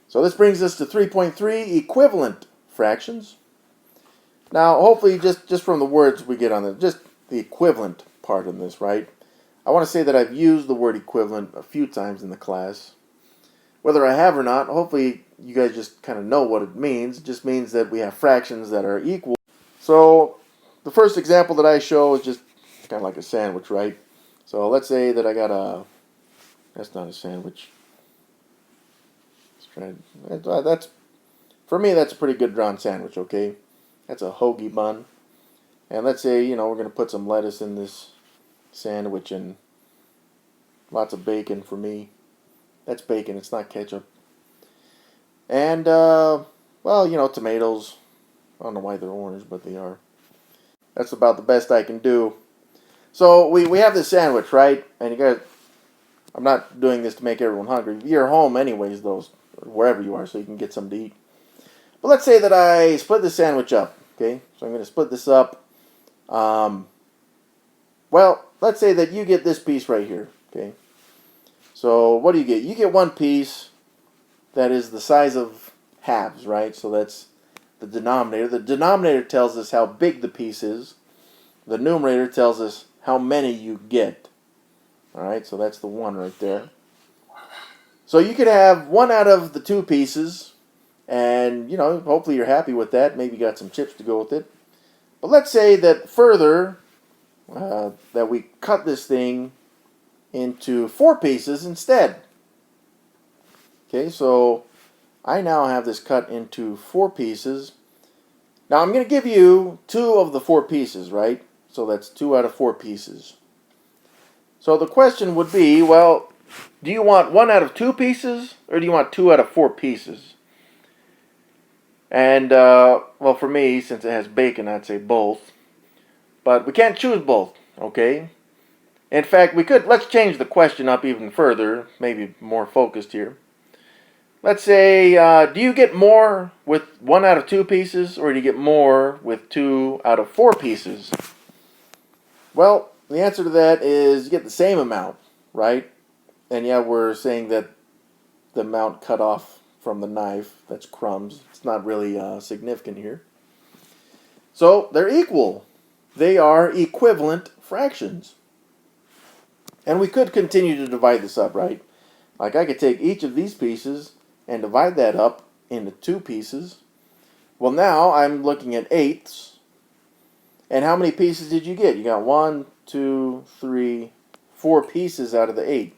So this brings us to 3.3, equivalent fractions. Now, hopefully, just from the words we get on this, just the equivalent part of this, right? I want to say that I've used the word equivalent a few times in the class. Whether I have or not, hopefully you guys just kind of know what it means. It just means that we have fractions that are equal. So the first example that I show is just kind of like a sandwich, right? So let's say that I got that's not a sandwich. That's, for me, that's a pretty good drawn sandwich, okay? That's a hoagie bun. And let's say, we're going to put some lettuce in this sandwich and lots of bacon for me. That's bacon, it's not ketchup. And, well, tomatoes. I don't know why they're orange, but they are. That's about the best I can do. So we have this sandwich, right? And you guys, I'm not doing this to make everyone hungry. You're home anyways, wherever you are, so you can get something to eat. But let's say that I split this sandwich up, okay? So I'm going to split this up. Well, let's say that you get this piece right here, okay? So what do you get? You get one piece that is the size of halves, right? So that's the denominator. The denominator tells us how big the piece is. The numerator tells us how many you get. All right, so that's the 1 right there. So you could have one out of the 2 pieces, and, hopefully you're happy with that. Maybe you got some chips to go with it. But let's say that further, that we cut this thing into 4 pieces instead. Okay, so I now have this cut into 4 pieces. Now I'm going to give you 2 of the 4 pieces, right? So that's 2 out of 4 pieces. So the question would be, well, do you want 1 out of 2 pieces, or do you want 2 out of 4 pieces? And, well, for me, since it has bacon, I'd say both. But we can't choose both, okay? In fact, let's change the question up even further, maybe more focused here. Let's say, do you get more with 1 out of 2 pieces, or do you get more with 2 out of 4 pieces? Well, the answer to that is you get the same amount, right? And yeah, we're saying that the amount cut off from the knife, that's crumbs. It's not really significant here. So they're equal. They are equivalent fractions. And we could continue to divide this up, right? Like I could take each of these pieces and divide that up into 2 pieces. Well, now I'm looking at eighths. And how many pieces did you get? You got 1, 2, 3, 4 pieces out of the 8.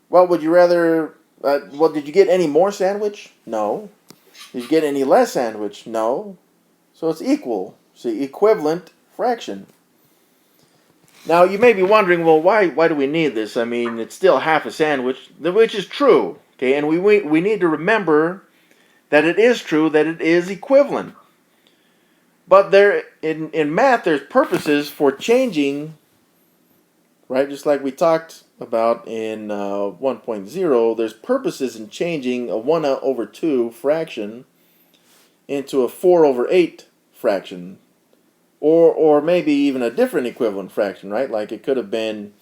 Well, would you rather... did you get any more sandwich? No. Did you get any less sandwich? No. So it's equal. See, equivalent fraction. Now, you may be wondering, well, why do we need this? I mean, it's still half a sandwich, which is true. Okay, and we need to remember that it is true, that it is equivalent. But in math, there's purposes for changing, right? Just like we talked about in 1.0, there's purposes in changing a 1 over 2 fraction into a 4 over 8 fraction. Or maybe even a different equivalent fraction, right? Like it could have been,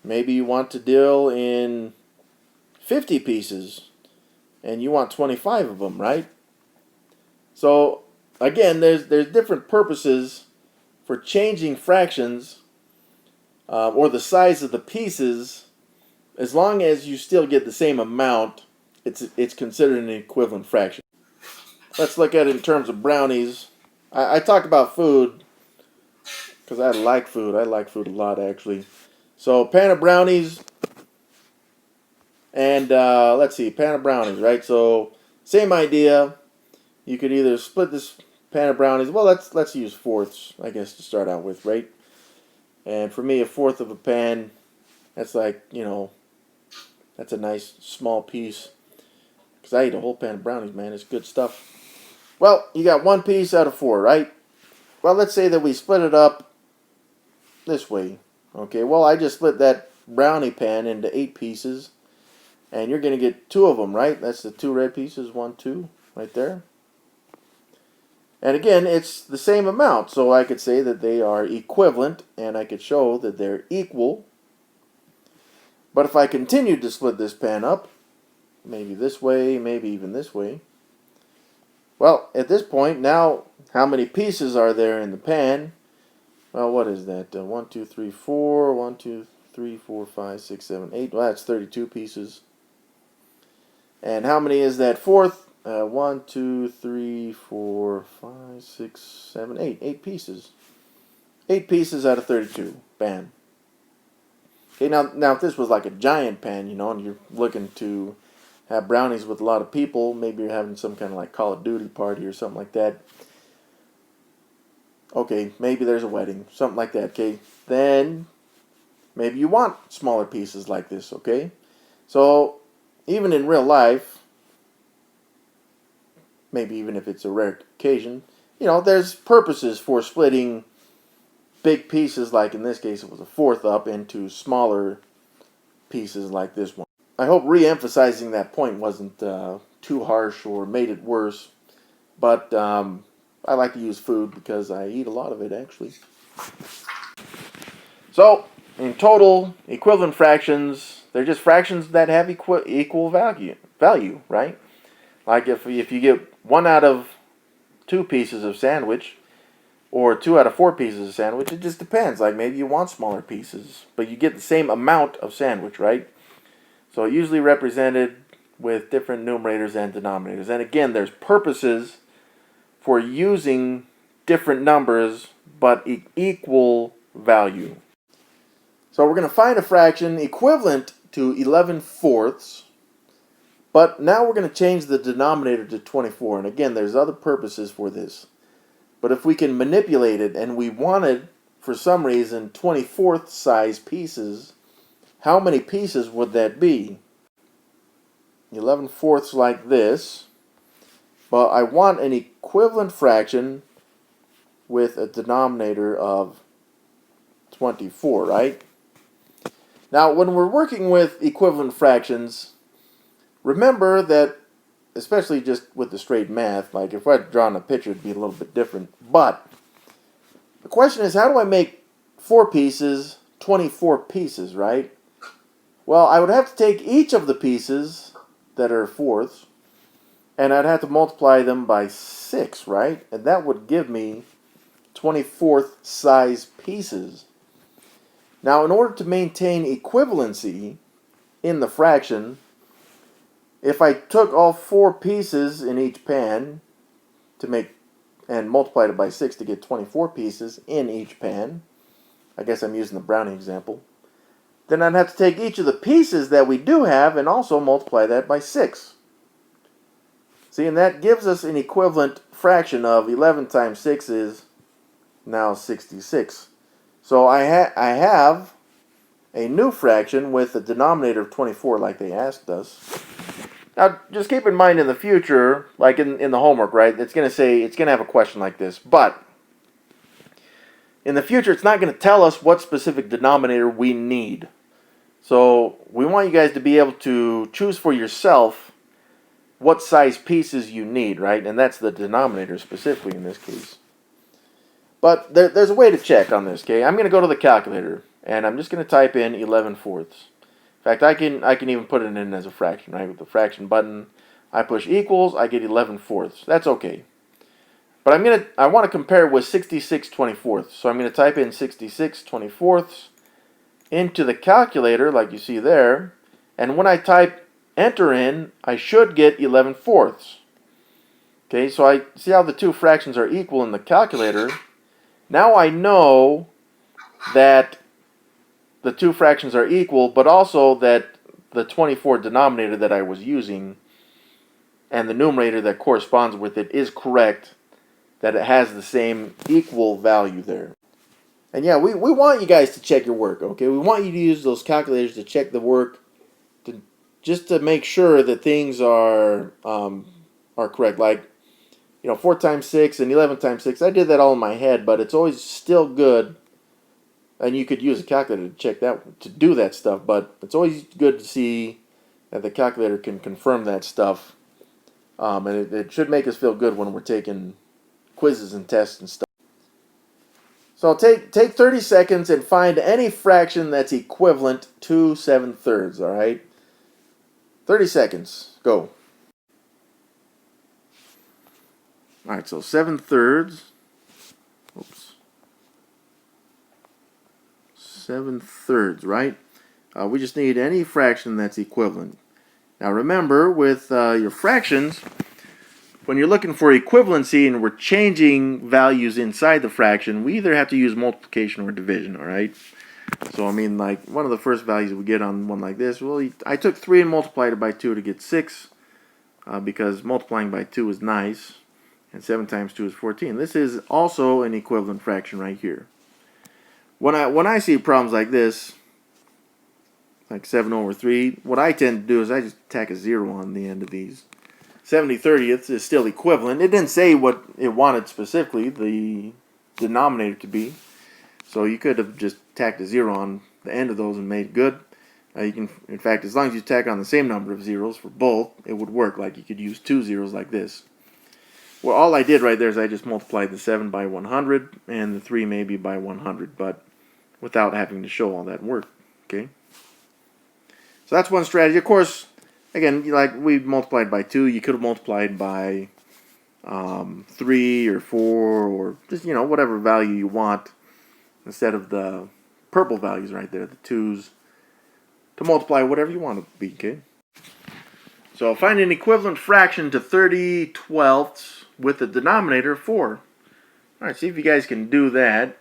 maybe you want to deal in 50 pieces and you want 25 of them, right? So again, there's different purposes for changing fractions or the size of the pieces. As long as you still get the same amount, it's considered an equivalent fraction. Let's look at it in terms of brownies. I talk about food because I like food. I like food a lot, actually. So pan of brownies, and let's see, pan of brownies, right? So same idea. You could either split this pan of brownies. Well, let's use fourths, I guess, to start out with, right? And for me, a fourth of a pan, that's like, that's a nice small piece. Because I eat a whole pan of brownies, man. It's good stuff. Well, you got 1 piece out of 4, right? Well, let's say that we split it up this way. Okay, well, I just split that brownie pan into 8 pieces. And you're going to get 2 of them, right? That's the 2 red pieces, 1, 2, right there. And again, it's the same amount. So I could say that they are equivalent, and I could show that they're equal. But if I continued to split this pan up, maybe this way, maybe even this way. Well, at this point, now how many pieces are there in the pan? Well, what is that? 1, 2, 3, 4. 1, 2, 3, 4, 5, 6, 7, 8. Well, that's 32 pieces. And how many is that fourth? 1, 2, 3, 4, 5, 6, 7, 8. 8 pieces. 8 pieces out of 32. Bam. Okay, now if this was like a giant pan, and you're looking to have brownies with a lot of people, maybe you're having some kind of like Call of Duty party or something like that. Okay, maybe there's a wedding, something like that, okay? Then maybe you want smaller pieces like this, okay? So even in real life, maybe even if it's a rare occasion, there's purposes for splitting big pieces, like in this case it was a fourth, up into smaller pieces like this one. I hope re-emphasizing that point wasn't too harsh or made it worse, but I like to use food because I eat a lot of it, actually. So, in total, equivalent fractions, they're just fractions that have equal value, right? Like if you get 1 out of 2 pieces of sandwich, or 2 out of 4 pieces of sandwich, it just depends. Like maybe you want smaller pieces, but you get the same amount of sandwich, right? So usually represented with different numerators and denominators. And again, there's purposes for using different numbers, but equal value. So we're going to find a fraction equivalent to 11 fourths, but now we're going to change the denominator to 24. And again, there's other purposes for this. But if we can manipulate it, and we wanted, for some reason, 24th size pieces, how many pieces would that be? 11 fourths like this. But I want an equivalent fraction with a denominator of 24, right? Now, when we're working with equivalent fractions, remember that, especially just with the straight math, like if I'd drawn a picture, it'd be a little bit different. But the question is, how do I make 4 pieces 24 pieces, right? Well, I would have to take each of the pieces that are fourths, and I'd have to multiply them by 6, right? And that would give me 24th size pieces. Now, in order to maintain equivalency in the fraction, if I took all 4 pieces in each pan and multiplied it by 6 to get 24 pieces in each pan, I guess I'm using the brownie example, then I'd have to take each of the pieces that we do have and also multiply that by 6. See, and that gives us an equivalent fraction of 11 times 6 is now 66. So I have a new fraction with a denominator of 24 like they asked us. Now, just keep in mind in the future, like in the homework, right, it's going to have a question like this. But in the future, it's not going to tell us what specific denominator we need. So we want you guys to be able to choose for yourself what size pieces you need, right? And that's the denominator specifically in this case. But there's a way to check on this, okay? I'm going to go to the calculator, and I'm just going to type in 11 fourths. In fact, I can even put it in as a fraction, right? With the fraction button, I push equals, I get 11 fourths. That's okay. But I want to compare it with 66 24ths. So I'm going to type in 66 24ths into the calculator, like you see there. And when I type enter in, I should get 11 fourths. Okay, so I see how the two fractions are equal in the calculator. Now I know that the two fractions are equal, but also that the 24 denominator that I was using and the numerator that corresponds with it is correct, that it has the same equal value there. And yeah, we want you guys to check your work, okay? We want you to use those calculators to check the work, just to make sure that things are correct. Like, 4 times 6 and 11 times 6, I did that all in my head, but it's always still good. And you could use a calculator to check that, to do that stuff, but it's always good to see that the calculator can confirm that stuff. And it should make us feel good when we're taking quizzes and tests and stuff. So take 30 seconds and find any fraction that's equivalent to 7/3, all right? 30 seconds. Go. Go. Alright, so 7/3. Oops. 7/3, right? We just need any fraction that's equivalent. Now remember, with your fractions, when you're looking for equivalency and we're changing values inside the fraction, we either have to use multiplication or division, alright? So I mean, like, one of the first values we get on one like this, well, I took 3 and multiplied it by 2 to get 6, because multiplying by 2 is nice, and 7 times 2 is 14. This is also an equivalent fraction right here. When I see problems like this, like 7/3, what I tend to do is I just tack a 0 on the end of these. 70/30ths is still equivalent. It didn't say what it wanted specifically, the denominator to be. So you could have just tacked a 0 on the end of those and made good. You can, in fact, as long as you tack on the same number of zeros for both, it would work. Like you could use 2 zeros like this. Well, all I did right there is I just multiplied the 7 by 100 and the 3 maybe by 100, but without having to show all that work. Okay. So that's one strategy. Of course, again, like we multiplied by 2, you could have multiplied by 3 or 4 or just, whatever value you want instead of the purple values right there, the 2's, to multiply whatever you want to be, okay? So find an equivalent fraction to 30/12 with the denominator of 4. Alright, see if you guys can do that.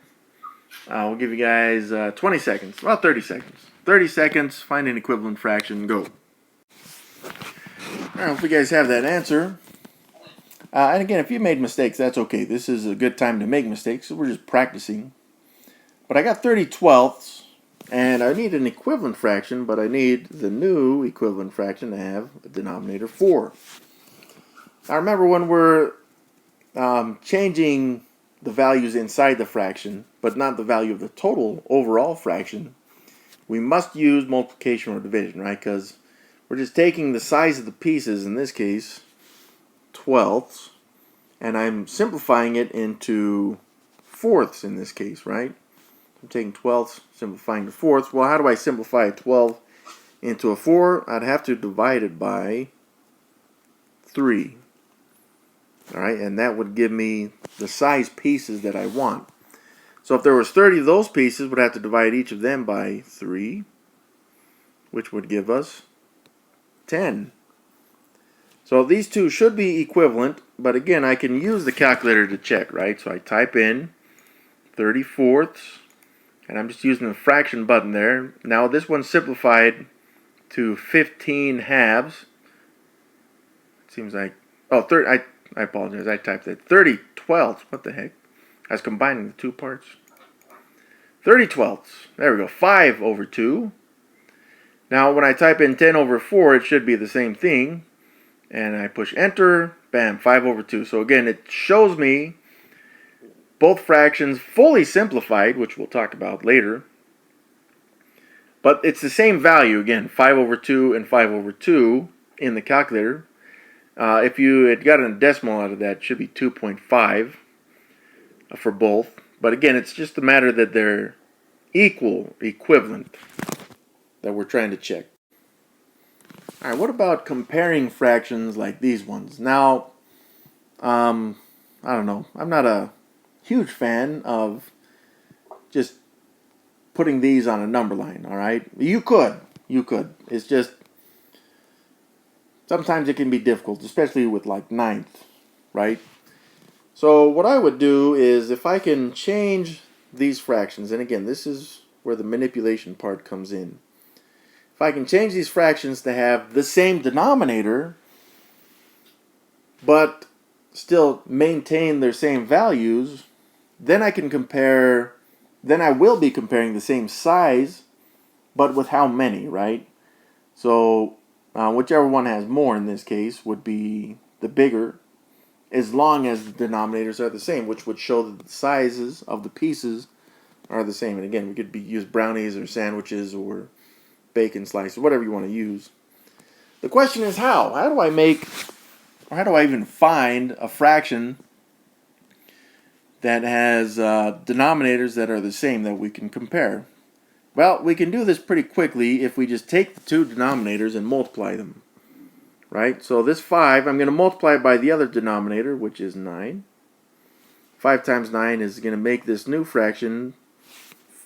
We'll give you guys 20 seconds, about 30 seconds. 30 seconds, find an equivalent fraction, go. Alright, hope you guys have that answer. And again, if you made mistakes, that's okay. This is a good time to make mistakes, so we're just practicing. But I got 30/12, and I need an equivalent fraction, but I need the new equivalent fraction to have a denominator 4. Now remember, when we're changing the values inside the fraction, but not the value of the total overall fraction, we must use multiplication or division, right? Because we're just taking the size of the pieces, in this case, 12ths, and I'm simplifying it into fourths in this case, right? I'm taking 12ths, simplifying to fourths. Well, how do I simplify a 12 into a 4? I'd have to divide it by 3. Alright, and that would give me the size pieces that I want. So if there was 30 of those pieces, we'd have to divide each of them by 3, which would give us 10. So these two should be equivalent, but again, I can use the calculator to check, right? So I type in 30/4, and I'm just using the fraction button there. Now this one's simplified to 15/2. It seems like, I apologize, I typed it 30/12. What the heck? I was combining the two parts. 30/12. There we go. 5/2. Now when I type in 10/4, it should be the same thing. And I push enter. Bam. 5/2. So again, it shows me both fractions fully simplified, which we'll talk about later. But it's the same value, again, 5/2 and 5/2 in the calculator. If you had gotten a decimal out of that, it should be 2.5 for both. But again, it's just a matter that they're equivalent, that we're trying to check. Alright, what about comparing fractions like these ones? Now, I don't know. I'm not a huge fan of just putting these on a number line, alright? You could. It's just, sometimes it can be difficult, especially with like 9th, right? So what I would do is, if I can change these fractions, and again, this is where the manipulation part comes in. If I can change these fractions to have the same denominator, but still maintain their same values, then I can compare, then I will be comparing the same size, but with how many, right? So whichever one has more in this case would be the bigger, as long as the denominators are the same, which would show that the sizes of the pieces are the same. And again, we could use brownies or sandwiches or bacon slices, whatever you want to use. The question is how? How do I make, or how do I even find a fraction that has denominators that are the same that we can compare? Well, we can do this pretty quickly if we just take the two denominators and multiply them. right? So this 5, I'm going to multiply it by the other denominator, which is 9. 5 times 9 is going to make this new fraction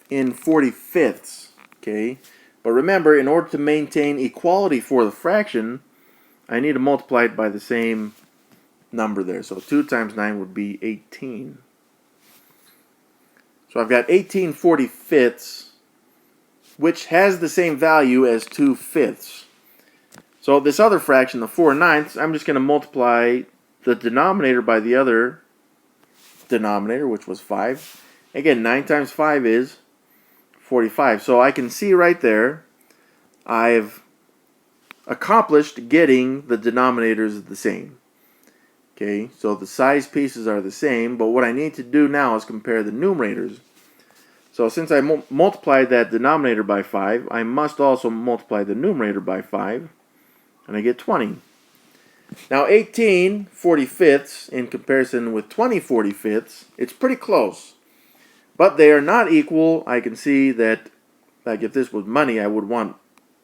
in 45ths, okay? But remember, in order to maintain equality for the fraction, I need to multiply it by the same number there. So 2 times 9 would be 18. So I've got 18 45ths, which has the same value as 2 fifths. So this other fraction, the 4 ninths, I'm just going to multiply the denominator by the other denominator, which was 5. Again, 9 times 5 is 45. So I can see right there, I've accomplished getting the denominators the same. Okay, so the size pieces are the same, but what I need to do now is compare the numerators. So since I multiplied that denominator by 5, I must also multiply the numerator by 5, and I get 20. Now 18 45ths in comparison with 20 45ths, it's pretty close. But they are not equal. I can see that, like, if this was money, I would want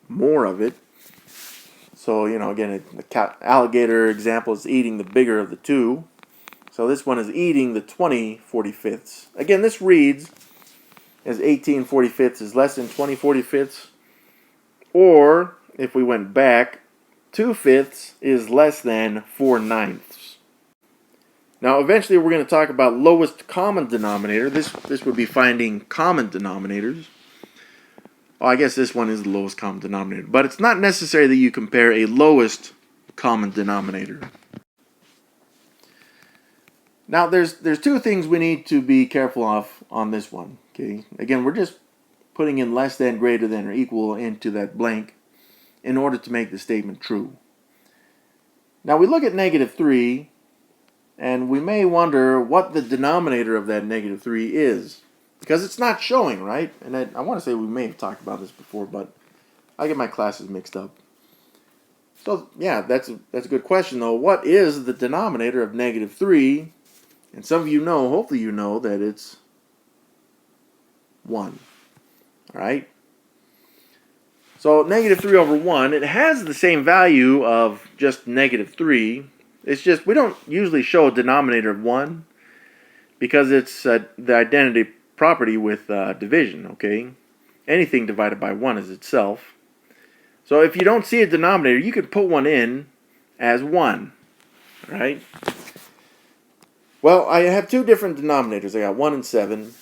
more of it. So, you know, again, the alligator example is eating the bigger of the two. So this one is eating the 20 45ths. Again, this reads as 18 45ths is less than 20 45ths. Or, if we went back, 2 fifths is less than 4 ninths. Now, eventually we're going to talk about lowest common denominator. This would be finding common denominators. Oh, I guess this one is the lowest common denominator. But it's not necessary that you compare a lowest common denominator. Now, there's two things we need to be careful of on this one. Okay. Again, we're just putting in less than, greater than, or equal into that blank in order to make the statement true. Now, we look at negative 3, and we may wonder what the denominator of that negative 3 is. Because it's not showing, right? And I want to say we may have talked about this before, but I get my classes mixed up. So, yeah, that's a good question, though. What is the denominator of negative 3? And some of you know, hopefully you know, that it's 1. All right? So, negative 3 over 1, it has the same value of just negative 3. It's just we don't usually show a denominator of 1 because it's the identity property with division, okay? Anything divided by 1 is itself. So if you don't see a denominator, you could put 1 in as 1, right? Well, I have two different denominators. I got 1 and 7.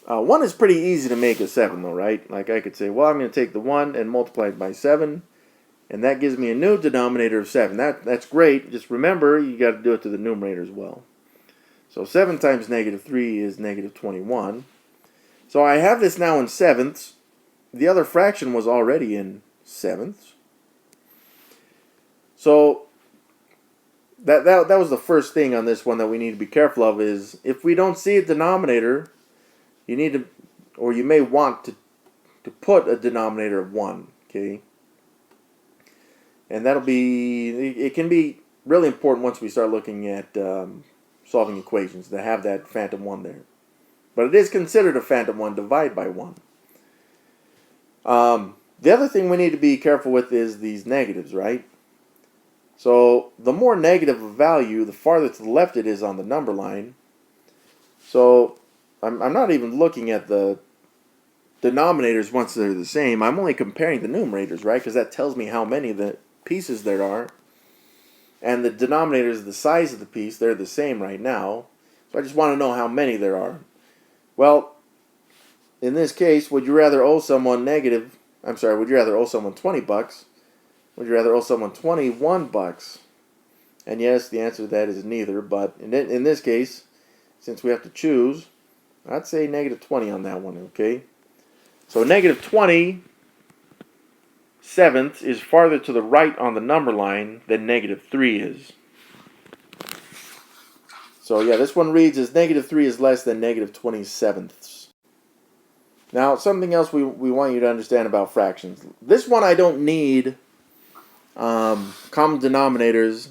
1 is pretty easy to make a 7, though, right? Like I could say, well, I'm going to take the 1 and multiply it by 7, and that gives me a new denominator of 7. That's great. Just remember, you got to do it to the numerator as well. So 7 times negative 3 is negative 21. So I have this now in sevenths. The other fraction was already in sevenths. So that was the first thing on this one that we need to be careful of is if we don't see a denominator, you need to, or you may want to put a denominator of 1, okay? And that'll be, it can be really important once we start looking at solving equations to have that phantom 1 there. But it is considered a phantom 1 divided by 1. The other thing we need to be careful with is these negatives, right? So the more negative a value, the farther to the left it is on the number line. So I'm not even looking at the denominators once they're the same. I'm only comparing the numerators, right? Because that tells me how many of the pieces there are. And the denominators, the size of the piece, they're the same right now. So I just want to know how many there are. Well, in this case, would you rather owe someone would you rather owe someone $20? Would you rather owe someone $21? And yes, the answer to that is neither, but in this case, since we have to choose, I'd say negative 20 on that one, okay? So negative 20 sevenths is farther to the right on the number line than negative 3 is. So yeah, this one reads as negative 3 is less than negative 27ths. Now, something else we want you to understand about fractions. This one I don't need common denominators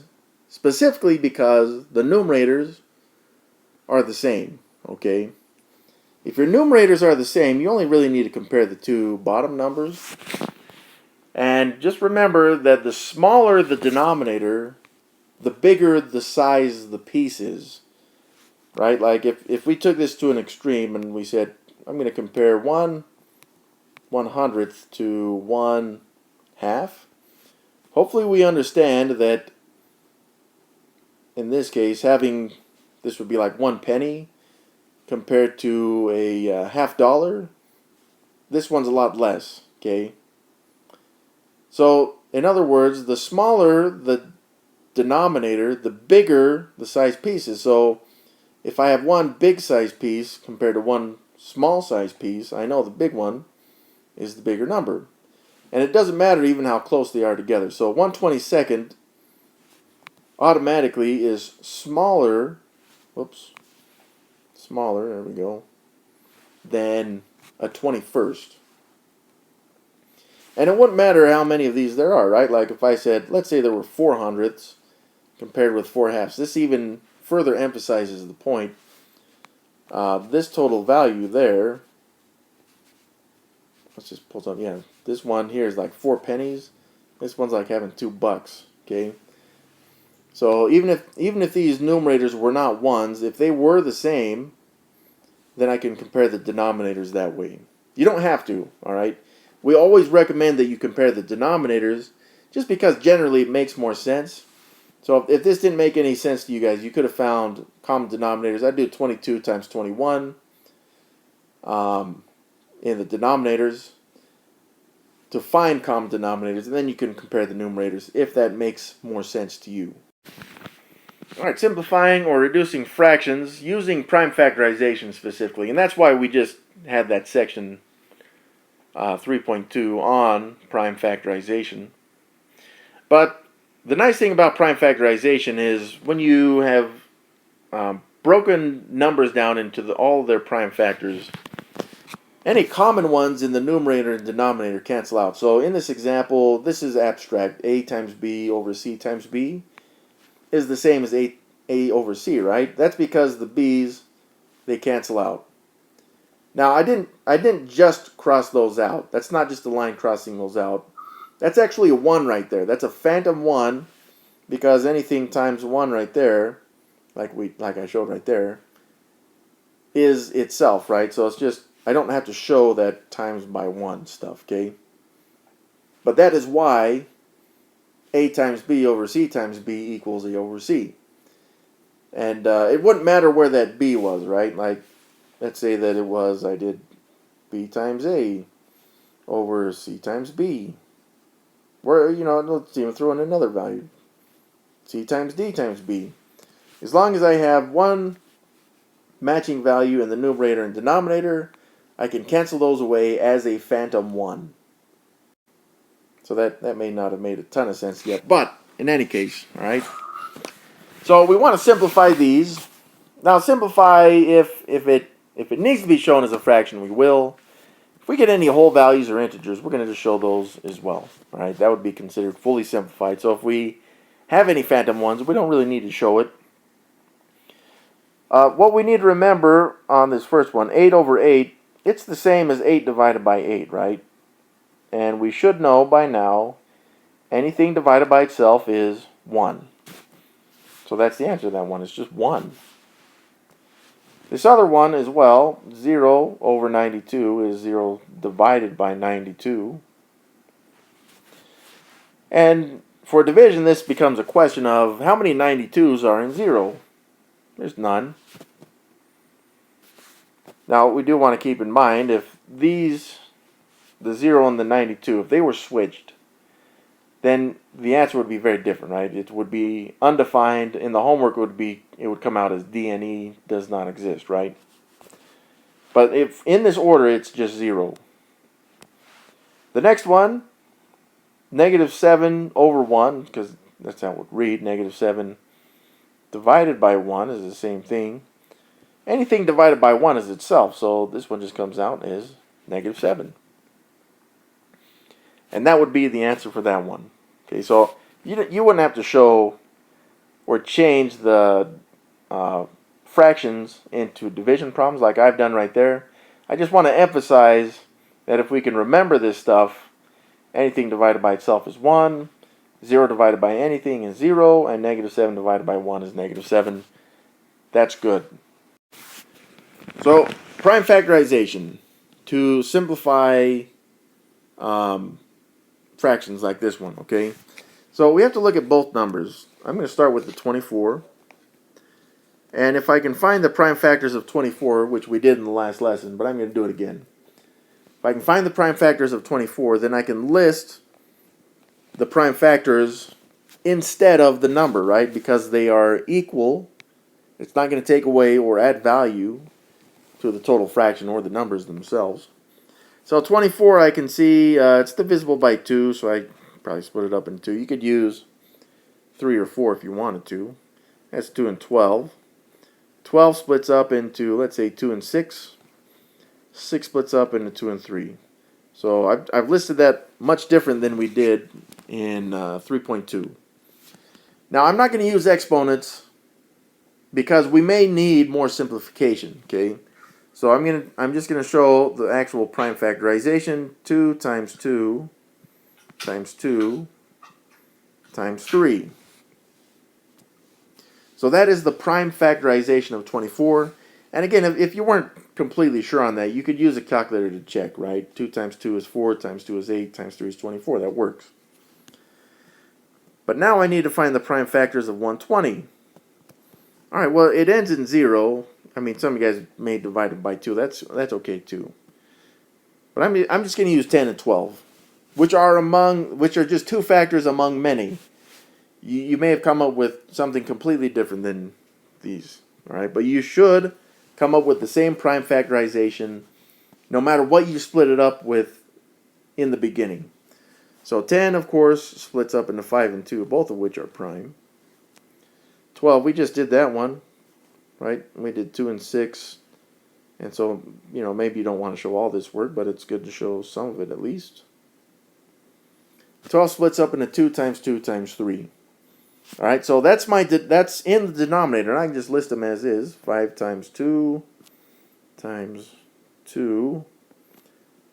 specifically because the numerators are the same, okay? If your numerators are the same, you only really need to compare the two bottom numbers. And just remember that the smaller the denominator, the bigger the size of the piece is. Right? Like if we took this to an extreme and we said, I'm going to compare 1/100th to 1/2. Hopefully we understand that in this case, having this would be like 1 penny compared to a $half. This one's a lot less, okay? So, in other words, the smaller the denominator, the bigger the size piece is. So, if I have one big size piece compared to one small size piece, I know the big one is the bigger number. And it doesn't matter even how close they are together. So 1/22 automatically is smaller, there we go, than a 21st. And it wouldn't matter how many of these there are, right? Like if I said, let's say there were 4/100ths compared with 4/2. This even further emphasizes the point. This total value there, let's just pull up, yeah, this one here is like 4 pennies. This one's like having $2, okay? So even if these numerators were not ones, if they were the same, then I can compare the denominators that way. You don't have to, all right? We always recommend that you compare the denominators just because generally it makes more sense. So if this didn't make any sense to you guys, you could have found common denominators. I'd do 22 times 21 in the denominators to find common denominators, and then you can compare the numerators if that makes more sense to you. Alright, simplifying or reducing fractions using prime factorization specifically, and that's why we just had that section 3.2 on prime factorization. But the nice thing about prime factorization is when you have broken numbers down into all their prime factors, any common ones in the numerator and denominator cancel out. So in this example, this is abstract. A times B over C times B is the same as A over C, right? That's because the B's, they cancel out. Now, I didn't just cross those out. That's not just a line crossing those out. That's actually a 1 right there. That's a phantom 1 because anything times 1 right there, like I showed right there, is itself, right? So it's just, I don't have to show that times by 1 stuff, okay? But that is why A times B over C times B equals A over C. And it wouldn't matter where that B was, right? Like, let's say that it was, I did B times A over C times B. Where, let's even throw in another value. C times D times B. As long as I have one matching value in the numerator and denominator, I can cancel those away as a phantom 1. So that may not have made a ton of sense yet, but in any case, all right? So we want to simplify these. Now simplify if it needs to be shown as a fraction, we will. If we get any whole values or integers, we're going to just show those as well. All right? That would be considered fully simplified. So if we have any phantom 1s, we don't really need to show it. What we need to remember on this first one, 8 over 8, it's the same as 8 divided by 8, right? And we should know by now anything divided by itself is 1. So that's the answer to that one. It's just 1. This other one as well, 0 over 92 is 0 divided by 92. And for division, this becomes a question of how many 92s are in 0? There's none. Now, we do want to keep in mind if these, the 0 and the 92, if they were switched, then the answer would be very different, right? It would be undefined. In the homework, it would come out as D and E does not exist, right? But if in this order, it's just 0. The next one, negative 7 over 1, because that's how it would read. Negative 7 divided by 1 is the same thing. Anything divided by 1 is itself, so this one just comes out as negative 7. And that would be the answer for that one. Okay, so you wouldn't have to show or change the fractions into division problems like I've done right there. I just want to emphasize that if we can remember this stuff Anything divided by itself is 1. 0 divided by anything is 0. And negative 7 divided by 1 is negative 7. That's good. So, prime factorization. To simplify fractions like this one, okay? So we have to look at both numbers. I'm going to start with the 24. And if I can find the prime factors of 24, which we did in the last lesson, but I'm going to do it again. If I can find the prime factors of 24, then I can list the prime factors instead of the number, right? Because they are equal. It's not going to take away or add value to the total fraction or the numbers themselves. So 24, I can see it's divisible by 2, so I probably split it up into 2. You could use 3 or 4 if you wanted to. That's 2 and 12. 12 splits up into, let's say, 2 and 6. 6 splits up into 2 and 3. So I've listed that much different than we did in 3.2. Now I'm not going to use exponents because we may need more simplification, okay? So I'm just going to show the actual prime factorization. 2 times 2 times 2 times 3. So that is the prime factorization of 24. And again, if you weren't completely sure on that, you could use a calculator to check, right? 2 times 2 is 4, times 2 is 8, times 3 is 24. That works. But now I need to find the prime factors of 120. All right, well, it ends in 0. I mean, some of you guys may divide it by 2. That's okay too. But I'm just going to use 10 and 12, which are just two factors among many. You may have come up with something completely different than these, all right? But you should come up with the same prime factorization no matter what you split it up with in the beginning. So 10, of course, splits up into 5 and 2, both of which are prime. 12, we just did that one, right? We did 2 and 6. And so, maybe you don't want to show all this work, but it's good to show some of it at least. 12 splits up into 2 times 2 times 3. All right, so that's in the denominator. And I can just list them as is. 5 times 2 times 2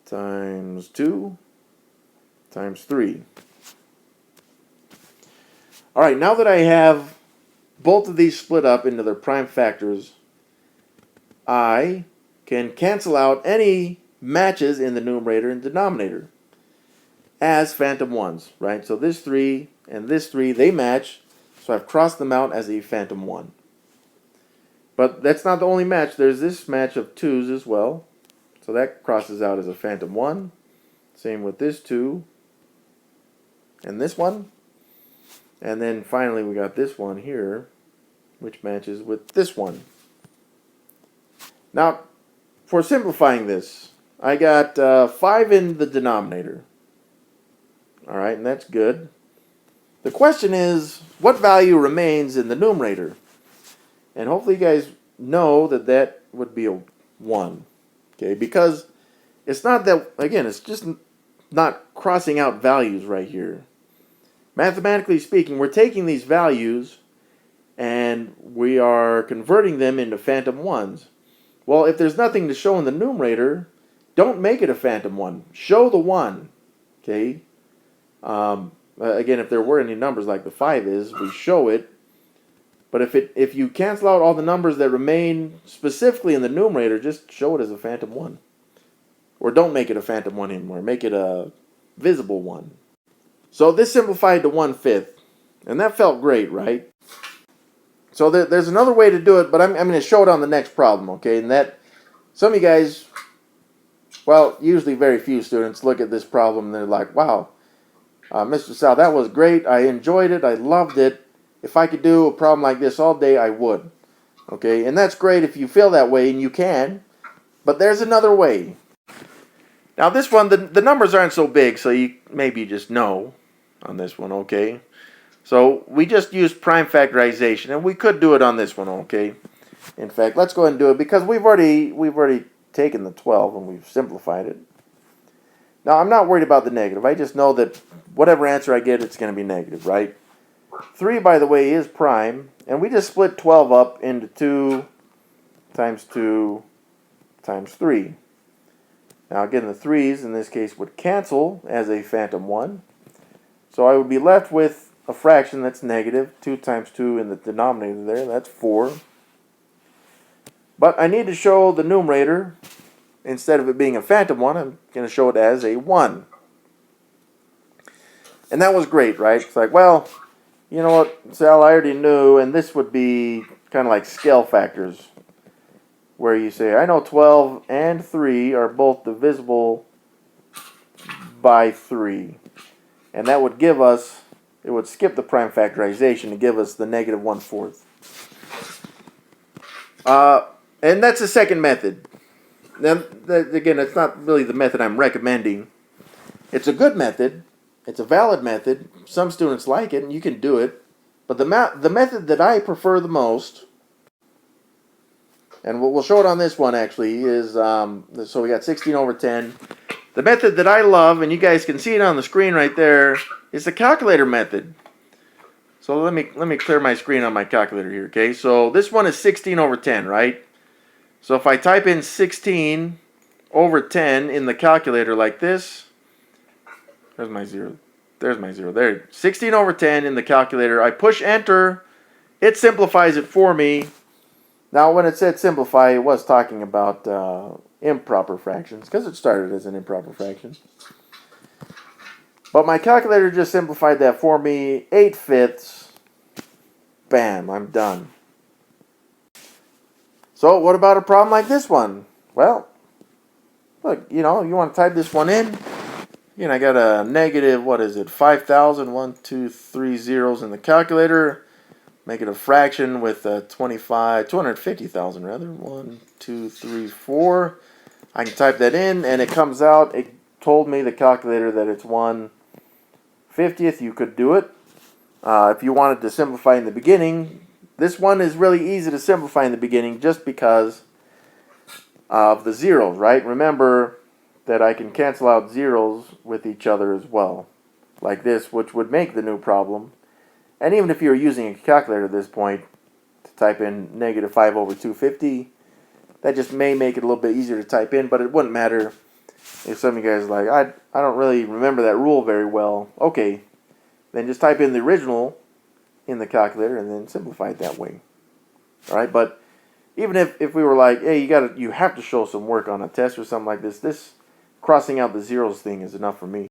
times 2 times 3. All right, now that I have both of these split up into their prime factors, I can cancel out any matches in the numerator and denominator as phantom ones, right? So this 3 and this 3, they match. So I've crossed them out as a phantom 1. But that's not the only match. There's this match of 2's as well. So that crosses out as a phantom 1. Same with this 2 and this one. And then finally we got this one here, which matches with this one. Now, for simplifying this, I got 5 in the denominator. All right, and that's good. The question is, what value remains in the numerator? And hopefully you guys know that would be a 1. Okay, because it's not that, again, it's just not crossing out values right here. Mathematically speaking, we're taking these values and we are converting them into phantom 1s. Well, if there's nothing to show in the numerator, don't make it a phantom 1. Show the 1. Okay? Again, if there were any numbers like the 5 is, we show it. But if you cancel out all the numbers that remain specifically in the numerator, just show it as a phantom 1. Or don't make it a phantom 1 anymore. Make it a visible 1. So this simplified to 1/5. And that felt great, right? So there's another way to do it, but I'm going to show it on the next problem, okay? And that, some of you guys, well, usually very few students look at this problem and they're like, wow, Mr. Sal, that was great. I enjoyed it. I loved it. If I could do a problem like this all day, I would. Okay, and that's great if you feel that way, and you can. But there's another way. Now this one, the numbers aren't so big, so maybe you just know on this one, okay? So we just used prime factorization, and we could do it on this one, okay? In fact, let's go ahead and do it because we've already taken the 12 and we've simplified it. Now I'm not worried about the negative. I just know that whatever answer I get, it's going to be negative, right? 3, by the way, is prime, and we just split 12 up into 2 times 2 times 3. Now again, the 3's in this case would cancel as a phantom 1. So I would be left with a fraction that's negative. 2 times 2 in the denominator there, that's 4. But I need to show the numerator, instead of it being a phantom 1, I'm going to show it as a 1. And that was great, right? It's like, well, you know what, Sal, I already knew, and this would be kind of like scale factors, where you say, I know 12 and 3 are both divisible by 3. And that would give us, it would skip the prime factorization to give us the negative 1/4. And that's the second method. Now, again, it's not really the method I'm recommending. It's a good method. It's a valid method. Some students like it, and you can do it. But the method that I prefer the most, and we'll show it on this one actually, is, so we got 16 over 10. The method that I love, and you guys can see it on the screen right there, is the calculator method. So let me clear my screen on my calculator here, okay? So this one is 16 over 10, right? So if I type in 16 over 10 in the calculator like this, there's my 0. There's my 0. There. 16 over 10 in the calculator. I push enter. It simplifies it for me. Now, when it said simplify, it was talking about improper fractions, because it started as an improper fraction. But my calculator just simplified that for me. 8/5. Bam, I'm done. So what about a problem like this one? Well, look, you want to type this one in. Again, I got a negative, 5,000, 1, 2, 3 zeros in the calculator. Make it a fraction with 250,000 rather. 1, 2, 3, 4. I can type that in, and it comes out. It told me, the calculator, that it's 1/50th. You could do it. If you wanted to simplify in the beginning, this one is really easy to simplify in the beginning just because of the zeros, right? Remember that I can cancel out zeros with each other as well, like this, which would make the new problem. And even if you're using a calculator at this point to type in negative 5 over 250, that just may make it a little bit easier to type in, but it wouldn't matter if some of you guys are like, I don't really remember that rule very well. Okay, then just type in the original in the calculator and then simplify it that way. All right, but even if we were like, hey, you have to show some work on a test or something like this, crossing out the zeros thing is enough for me.